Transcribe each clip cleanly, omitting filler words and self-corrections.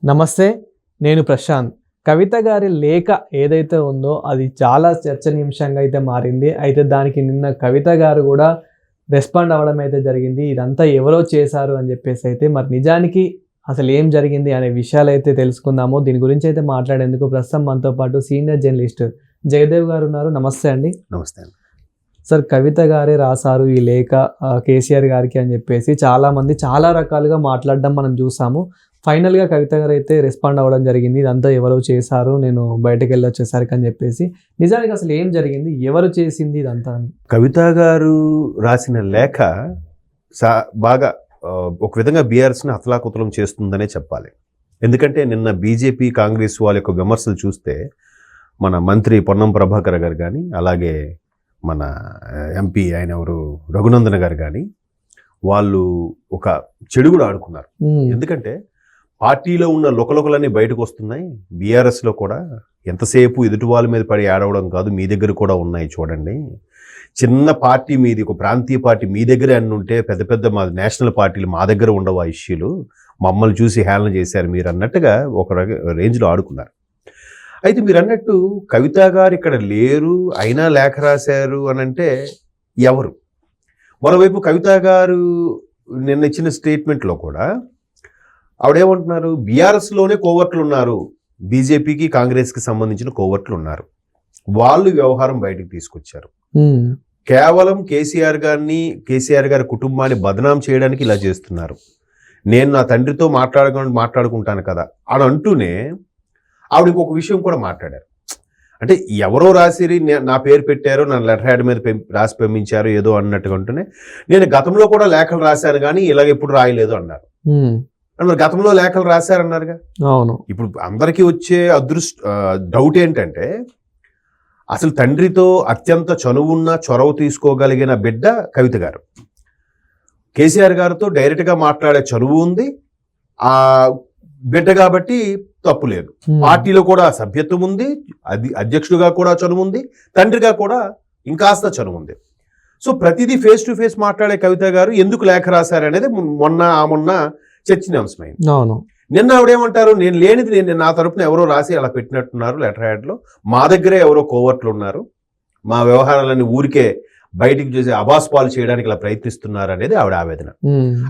నమస్తే, నేను ప్రశాంత్. కవిత గారి లేఖ ఏదైతే ఉందో అది చాలా చర్చనీయాంశంగా అయితే మారింది. అయితే దానికి నిన్న కవిత గారు కూడా రెస్పాండ్ అవ్వడం అయితే జరిగింది. ఇదంతా ఎవరో చేశారు అని చెప్పేసి అయితే. మరి నిజానికి అసలు ఏం జరిగింది అనే విషయాలు అయితే తెలుసుకుందాము. దీని గురించి అయితే మాట్లాడేందుకు ప్రస్తుతం మనతో పాటు సీనియర్ జర్నలిస్ట్ జయదేవ్ గారు ఉన్నారు. నమస్తే అండి. నమస్తే అండి. సార్, కవిత గారే రాశారు ఈ లేఖ కేసీఆర్ గారికి అని చెప్పేసి చాలామంది చాలా రకాలుగా మాట్లాడడం మనం చూసాము. ఫైనల్గా కవిత గారు అయితే రెస్పాండ్ అవ్వడం జరిగింది. ఇదంతా ఎవరో చేశారు, నేను బయటకు వెళ్ళొచ్చేసరికి అని చెప్పేసి. నిజానికి అసలు ఏం జరిగింది, ఎవరు చేసింది ఇదంతా అని? కవిత గారు రాసిన లేఖ బాగా ఒక విధంగా బీఆర్ఎస్ని అతలాకుతలం చేస్తుందనే చెప్పాలి. ఎందుకంటే నిన్న బీజేపీ కాంగ్రెస్ వాళ్ళ యొక్క విమర్శలు చూస్తే మన మంత్రి పొన్నం ప్రభాకర్ గారు కానీ, అలాగే మన ఎంపీ ఆయన ఎవరు రఘునందన్ గారు కానీ, వాళ్ళు ఒక చెడు కూడా ఆడుకున్నారు. ఎందుకంటే పార్టీలో ఉన్న లొకలొకలన్నీ బయటకు వస్తున్నాయి. బీఆర్ఎస్లో కూడా ఎంతసేపు ఎదుటి వాళ్ళ మీద పడి ఆడవడం కాదు, మీ దగ్గర కూడా ఉన్నాయి చూడండి. చిన్న పార్టీ మీది, ఒక ప్రాంతీయ పార్టీ మీ దగ్గరే అన్ని ఉంటే పెద్ద పెద్ద మా నేషనల్ పార్టీలు మా దగ్గర ఉండవు ఆ ఇష్యూలు, మమ్మల్ని చూసి హేళన చేశారు మీరు అన్నట్టుగా ఒక రేంజ్లో ఆడుకున్నారు. అయితే మీరు అన్నట్టు కవిత గారు ఇక్కడ లేరు, అయినా లేఖ రాశారు అని అంటే ఎవరు? మరోవైపు కవిత గారు నిన్న ఇచ్చిన స్టేట్మెంట్లో కూడా ఆవిడేమంటున్నారు, బీఆర్ఎస్లోనే కోవర్ట్లు ఉన్నారు, బీజేపీకి కాంగ్రెస్కి సంబంధించిన కోవర్ట్లు ఉన్నారు, వాళ్ళు వ్యవహారం బయటకు తీసుకొచ్చారు, కేవలం కేసీఆర్ గారి కుటుంబాన్ని బదనాం చేయడానికి ఇలా చేస్తున్నారు, నేను నా తండ్రితో మాట్లాడుకుంటాను కదా అని అంటూనే ఆవిడ ఇంకొక విషయం కూడా మాట్లాడారు. అంటే ఎవరో రాసిరి నా పేరు పెట్టారు, నా లెటర్ హ్యాడ్ మీద రాసి పంపించారు ఏదో అన్నట్టుగా ఉంటేనే, నేను గతంలో కూడా లేఖలు రాశాను కానీ ఇలాగ ఎప్పుడు రాయలేదు అన్నారు. మరి గతంలో లేఖలు రాశారన్నారుగా. అవును. ఇప్పుడు అందరికీ వచ్చే డౌట్ ఏంటంటే, అసలు తండ్రితో అత్యంత చనువున్న చొరవ తీసుకోగలిగిన బిడ్డ కవిత గారు. కేసీఆర్ గారితో డైరెక్ట్గా మాట్లాడే చనువు ఉంది, ఆ బిడ్డ కాబట్టి తప్పు లేదు. పార్టీలో కూడా సభ్యత్వం ఉంది, అధ్యక్షుడిగా కూడా చనువు ఉంది, తండ్రిగా కూడా ఇంకాస్త చనువు ఉంది. సో ప్రతిదీ ఫేస్ టు ఫేస్ మాట్లాడే కవిత గారు ఎందుకు లేఖ రాశారనేది మొన్న చర్చనీయాంశమైంది. అవును. నిన్న ఆవిడేమంటారు, నేను లేనిది నేను నా తరపున ఎవరో రాసి అలా పెట్టినట్టున్నారు లెటర్ హ్యాడ్లో, మా దగ్గరే ఎవరో కోవర్ట్లు ఉన్నారు, మా వ్యవహారాలన్నీ ఊరికే బయటికి చేసి అబాస్పాలు చేయడానికి ఇలా ప్రయత్నిస్తున్నారు అనేది ఆవిడ ఆవేదన.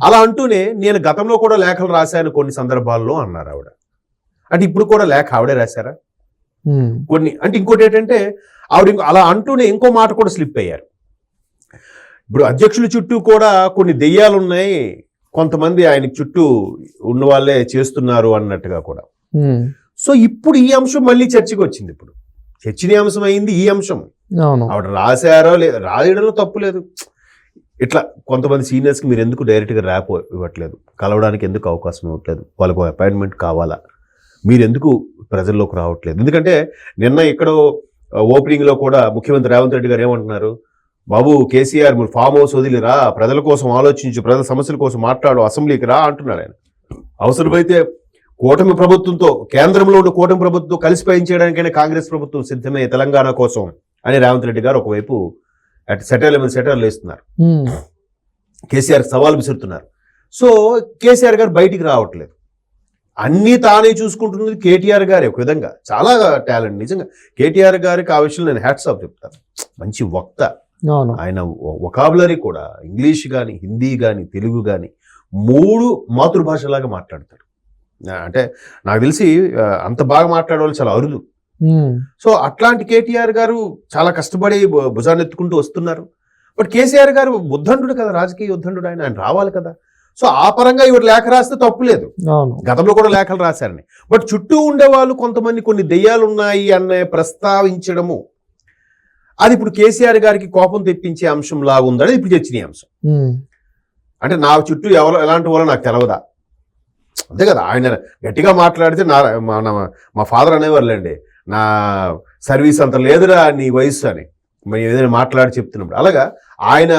అలా అంటూనే నేను గతంలో కూడా లేఖలు రాశాను కొన్ని సందర్భాల్లో అన్నారు ఆవిడ. అంటే ఇప్పుడు కూడా లేఖ ఆవిడే రాశారా కొన్ని? అంటే ఇంకోటి ఏంటంటే ఆవిడ అలా అంటూనే ఇంకో మాట కూడా స్లిప్ అయ్యారు. ఇప్పుడు అధ్యక్షుల చుట్టూ కూడా కొన్ని దెయ్యాలు ఉన్నాయి, కొంతమంది ఆయన చుట్టూ ఉన్న వాళ్ళే చేస్తున్నారు అన్నట్టుగా కూడా. సో ఇప్పుడు ఈ అంశం మళ్ళీ చర్చకు వచ్చింది. ఇప్పుడు చర్చనీయాంశం అయింది ఈ అంశం. ఆవిడ రాశారో రాయడంలో తప్పు లేదు. ఇట్లా కొంతమంది సీనియర్స్కి మీరు ఎందుకు డైరెక్ట్గా ర్యాప్ ఇవ్వట్లేదు, కలవడానికి ఎందుకు అవకాశం ఇవ్వట్లేదు, వాళ్ళకు అపాయింట్మెంట్ కావాలా, మీరు ఎందుకు ప్రజల్లోకి రావట్లేదు? ఎందుకంటే నిన్న ఎక్కడో ఓపెనింగ్లో కూడా ముఖ్యమంత్రి రేవంత్ రెడ్డి గారు ఏమంటున్నారు, బాబు కేసీఆర్ మీరు ఫామ్ హౌస్ వదిలిరా, ప్రజల కోసం ఆలోచించు, ప్రజల సమస్యల కోసం మాట్లాడు, అసెంబ్లీకి రా అంటున్నాడు ఆయన. అవసరమైతే కూటమి ప్రభుత్వంతో, కేంద్రంలో ఉన్న కూటమి ప్రభుత్వంతో కలిసి పనిచేయడానికైనా కాంగ్రెస్ ప్రభుత్వం సిద్ధమే తెలంగాణ కోసం అని రేవంత్ రెడ్డి గారు ఒకవైపు సెటర్లు వేస్తున్నారు, కేసీఆర్ సవాల్ విసురుతున్నారు. సో కేసీఆర్ గారు బయటికి రావట్లేదు, అన్నీ తానే చూసుకుంటున్నది కేటీఆర్ గారే. ఒక విధంగా చాలా టాలెంట్ నిజంగా కేటీఆర్ గారికి. ఆ విషయంలో నేను హ్యాట్స్ ఆఫ్ చెప్తాను. మంచి వక్త ఆయన, వొకాబులరీ కూడా ఇంగ్లీష్ కానీ హిందీ కానీ తెలుగు కానీ 3 మాతృభాషలాగా మాట్లాడతాడు. అంటే నాకు తెలిసి అంత బాగా మాట్లాడే వాళ్ళు చాలా అరుదు. సో అట్లాంటి కేటీఆర్ గారు చాలా కష్టపడి భుజాన్ని ఎత్తుకుంటూ వస్తున్నారు. బట్ కేసీఆర్ గారు ఉద్దండు కదా, రాజకీయ ఉద్దండు, ఆయన రావాలి కదా. సో ఆ పరంగా ఇవి లేఖ రాస్తే తప్పు లేదు, గతంలో కూడా లేఖలు రాశారని. బట్ చుట్టూ ఉండే వాళ్ళు కొంతమంది కొన్ని దెయ్యాలు ఉన్నాయి అనే ప్రస్తావించడము, అది ఇప్పుడు కేసీఆర్ గారికి కోపం తెప్పించే అంశం లాగా ఉందని ఇప్పుడు చర్చనీయ అంశం. అంటే నా చుట్టూ ఎలాంటి వాళ్ళో నాకు తెలవదా, అంతే కదా. ఆయన గట్టిగా మాట్లాడితే మా ఫాదర్ అనేవారులేండి, నా సర్వీస్ అంత లేదురా నీ వయసు అని మేము ఏదైనా మాట్లాడి చెప్తున్నప్పుడు. అలాగా ఆయన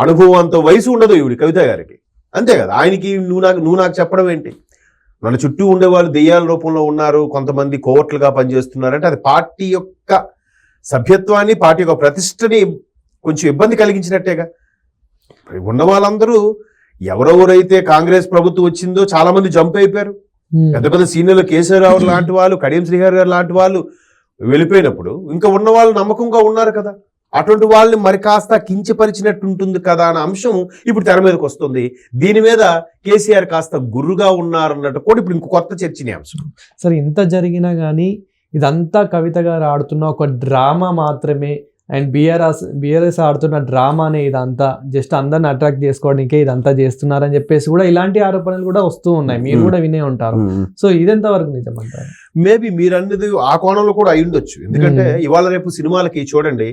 అనుభవంతో వయసు ఉండదు ఇవిడి కవిత గారికి, అంతే కదా. ఆయనకి నువ్వు నాకు చెప్పడం ఏంటి? మన చుట్టూ ఉండేవాళ్ళు దెయ్యాల రూపంలో ఉన్నారు, కొంతమంది కోవర్ట్లుగా పనిచేస్తున్నారంటే అది పార్టీ యొక్క సభ్యత్వాన్ని, పార్టీ యొక్క ప్రతిష్టని కొంచెం ఇబ్బంది కలిగించినట్టేగా. ఉన్న వాళ్ళందరూ ఎవరెవరైతే కాంగ్రెస్ ప్రభుత్వం వచ్చిందో చాలా మంది జంప్ అయిపోయారు. పెద్ద పెద్ద సీనియర్లు కేసీఆర్ లాంటి వాళ్ళు, కడియం శ్రీహరి గారు లాంటి వాళ్ళు వెళ్ళిపోయినప్పుడు ఇంకా ఉన్న వాళ్ళు నమ్మకంగా ఉన్నారు కదా, అటువంటి వాళ్ళని మరి కాస్త కించపరిచినట్టు ఉంటుంది కదా అనే అంశం ఇప్పుడు తెర మీదకి వస్తుంది. దీని మీద కేసీఆర్ కాస్త గుర్రుగా ఉన్నారన్నట్టు కూడా ఇప్పుడు ఇంకో కొత్త చర్చనీయాంశం. సరే, ఇంత జరిగినా కానీ ఇదంతా కవిత గారు ఆడుతున్న ఒక డ్రామా మాత్రమే, అండ్ బీఆర్ఎస్ ఆడుతున్న డ్రామానే ఇదంతా, జస్ట్ అందరిని అట్రాక్ట్ చేసుకోవడానికే ఇదంతా చేస్తున్నారని చెప్పేసి కూడా ఇలాంటి ఆరోపణలు కూడా వస్తూ ఉన్నాయి, మీరు కూడా వినే ఉంటారు. సో ఇదెంత వరకు నిజం అంటారు? మేబీ మీరు అన్నది ఆ కోణంలో కూడా అయి ఉండొచ్చు. ఎందుకంటే ఇవాళ రేపు సినిమాలకి చూడండి,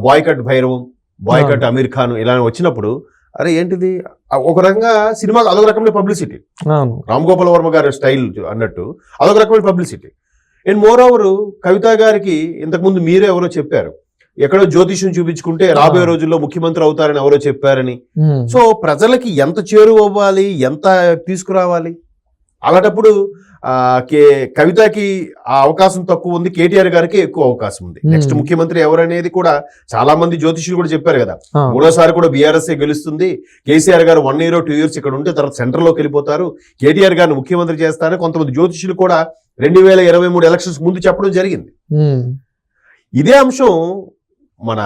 బాయ్కట్ భైరవం, బాయ్కట్ అమీర్ ఖాన్ ఇలా వచ్చినప్పుడు అరే ఏంటిది ఒక రకంగా సినిమాకి అదొక రకమైన పబ్లిసిటీ, రామ్ గోపాల్ వర్మ గారి స్టైల్ అన్నట్టు అదొక రకమైన పబ్లిసిటీ. అండ్ మోర్ ఓవర్ కవిత గారికి ఇంతకుముందు మీరే ఎవరో చెప్పారు, ఎక్కడో జ్యోతిష్యం చూపించుకుంటే రాబోయే రోజుల్లో ముఖ్యమంత్రి అవుతారని ఎవరో చెప్పారని. సో ప్రజలకి ఎంత చేరువవ్వాలి, ఎంత తీసుకురావాలి, అలాంటప్పుడు కవితకి ఆ అవకాశం తక్కువ ఉంది, కేటీఆర్ గారికి ఎక్కువ అవకాశం ఉంది. నెక్స్ట్ ముఖ్యమంత్రి ఎవరనేది కూడా చాలా మంది జ్యోతిష్యులు కూడా చెప్పారు కదా, మూడోసారి కూడా బీఆర్ఎస్ గెలుస్తుంది, కేసీఆర్ గారు 1 year or 2 years ఇక్కడ ఉంటే తర్వాత సెంటర్ లోకి వెళ్ళిపోతారు, కేటీఆర్ గారిని ముఖ్యమంత్రి చేస్తారని కొంతమంది జ్యోతిష్యులు కూడా 2023 ఎలక్షన్స్ ముందు చెప్పడం జరిగింది. ఇదే అంశం మన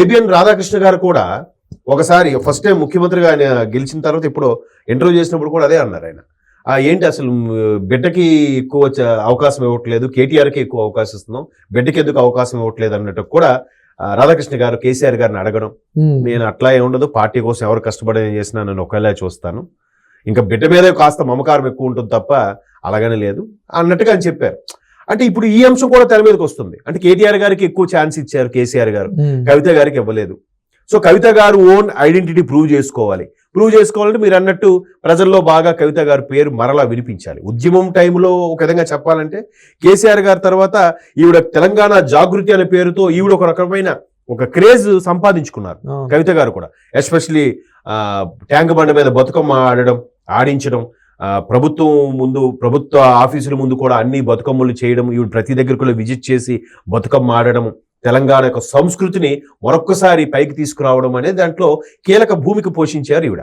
ఏబిఎన్ రాధాకృష్ణ గారు కూడా ఒకసారి ఫస్ట్ టైం ముఖ్యమంత్రిగా ఆయన గెలిచిన తర్వాత ఇప్పుడు ఇంటర్వ్యూ చేసినప్పుడు కూడా అదే అన్నారు ఆయన, ఏంటి అసలు బిడ్డకి ఎక్కువ అవకాశం ఇవ్వట్లేదు, కేటీఆర్కి ఎక్కువ అవకాశం ఇస్తున్నాం, బిడ్డకి ఎందుకు అవకాశం ఇవ్వట్లేదు అన్నట్టు కూడా రాధాకృష్ణ గారు కేసీఆర్ గారిని అడగడం. నేను అట్లా ఏముండదు, పార్టీ కోసం ఎవరు కష్టపడి చేసినా నేను ఒకవేళ చూస్తాను, ఇంకా బిడ్డ మీదే కాస్త మమకారం ఎక్కువ ఉంటుంది తప్ప అలాగనే లేదు అన్నట్టుగా అని చెప్పారు. అంటే ఇప్పుడు ఈ అంశం కూడా తెర మీదకి వస్తుంది. అంటే కేటీఆర్ గారికి ఎక్కువ ఛాన్స్ ఇచ్చారు కేసీఆర్ గారు, కవిత గారికి ఇవ్వలేదు. సో కవిత గారు ఓన్ ఐడెంటిటీ ప్రూవ్ చేసుకోవాలంటే మీరు అన్నట్టు ప్రజల్లో బాగా కవిత గారి పేరు మరలా వినిపించాలి. ఉద్యమం టైంలో ఒక విధంగా చెప్పాలంటే కేసీఆర్ గారి తర్వాత ఈవిడ తెలంగాణ జాగృతి అనే పేరుతో ఈవిడ ఒక రకమైన ఒక క్రేజ్ సంపాదించుకున్నారు కవిత గారు కూడా. ఎస్పెషలీ ట్యాంక్ బండ మీద బతుకమ్మ ఆడించడం, ప్రభుత్వ ఆఫీసుల ముందు కూడా అన్ని బతుకమ్మలు చేయడం, ఈవిడ ప్రతి దగ్గర కూడా విజిట్ చేసి బతుకమ్మ ఆడడం, తెలంగాణ యొక్క సంస్కృతిని మరొక్కసారి పైకి తీసుకురావడం అనేది దాంట్లో కీలక భూమిక పోషించారు ఈవిడ.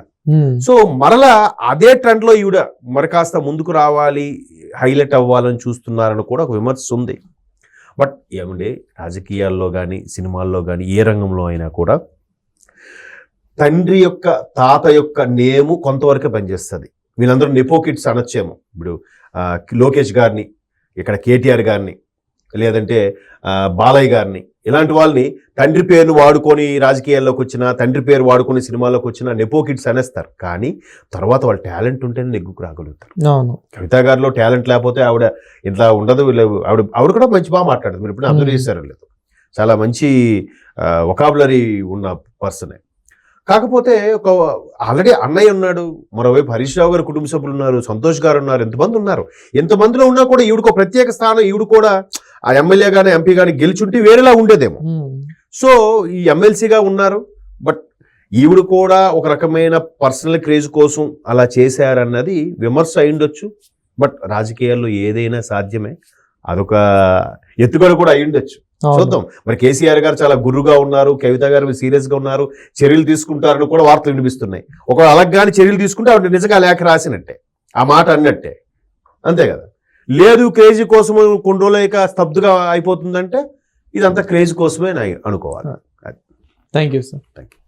సో మరలా అదే ట్రెండ్ లో ఈవిడ మరి కాస్త ముందుకు రావాలి, హైలైట్ అవ్వాలని చూస్తున్నారని కూడా ఒక విమర్శ ఉంది. బట్ ఏమండి, రాజకీయాల్లో కానీ సినిమాల్లో కానీ ఏ రంగంలో అయినా కూడా తండ్రి యొక్క తాత యొక్క నేము కొంతవరకే పనిచేస్తుంది. వీళ్ళందరూ నెపోకిట్స్ అనొచ్చేమో. ఇప్పుడు లోకేష్ గారిని, ఇక్కడ కేటీఆర్ గారిని, లేదంటే బాలయ్య గారిని, ఇలాంటి వాళ్ళని తండ్రి పేరును వాడుకొని రాజకీయాల్లోకి వచ్చినా, తండ్రి పేరు వాడుకొని సినిమాల్లోకి వచ్చినా నెపోకిట్స్ అనేస్తారు. కానీ తర్వాత వాళ్ళ టాలెంట్ ఉంటేనే నెగ్గుకు రాగలుగుతారు. కవిత గారిలో టాలెంట్ లేకపోతే ఆవిడ ఇట్లా ఉండదు. ఆవిడ కూడా మంచి బాగా మాట్లాడదు. మీరు ఇప్పుడు అబ్జర్వ్ చేశారో లేదు, చాలా మంచి వొకాబులరీ ఉన్న పర్సనే. కాకపోతే ఒక ఆల్రెడీ అన్నయ్య ఉన్నాడు, మరోవైపు హరీష్ రావు గారు కుటుంబ సభ్యులు ఉన్నారు, సంతోష్ గారు ఉన్నారు, ఎంతమందిలో ఉన్నా కూడా ఈవిడకు ప్రత్యేక స్థానం, ఈవిడ కూడా ఆ ఎమ్మెల్యే గానీ ఎంపీ గానీ గెలిచుంటే వేరేలా ఉండేదేమో. సో ఈ ఎమ్మెల్సీగా ఉన్నారు, బట్ ఈవిడ కూడా ఒక రకమైన పర్సనల్ క్రేజ్ కోసం అలా చేశారన్నది విమర్శ అయ్యుండొచ్చు. బట్ రాజకీయాల్లో ఏదైనా సాధ్యమే, అదొక ఎత్తుగడ కూడా అయ్యుండొచ్చు. చూద్దాం. మరి కేసీఆర్ గారు చాలా గుర్రుగా ఉన్నారు, కవిత గారు సీరియస్ గా ఉన్నారు, చర్యలు తీసుకుంటారని కూడా వార్తలు వినిపిస్తున్నాయి. ఒకవేళ అలాగాని చర్యలు తీసుకుంటే ఆవిడ నిజంగా లేఖ రాసినట్టే, ఆ మాట అన్నట్టే, అంతే కదా. లేదు క్రేజీ కోసం కొన్ని రోజులు స్తబ్దుగా అయిపోతుందంటే ఇదంతా క్రేజ్ కోసమే అనుకోవాలి. Thank you sir. Thank you.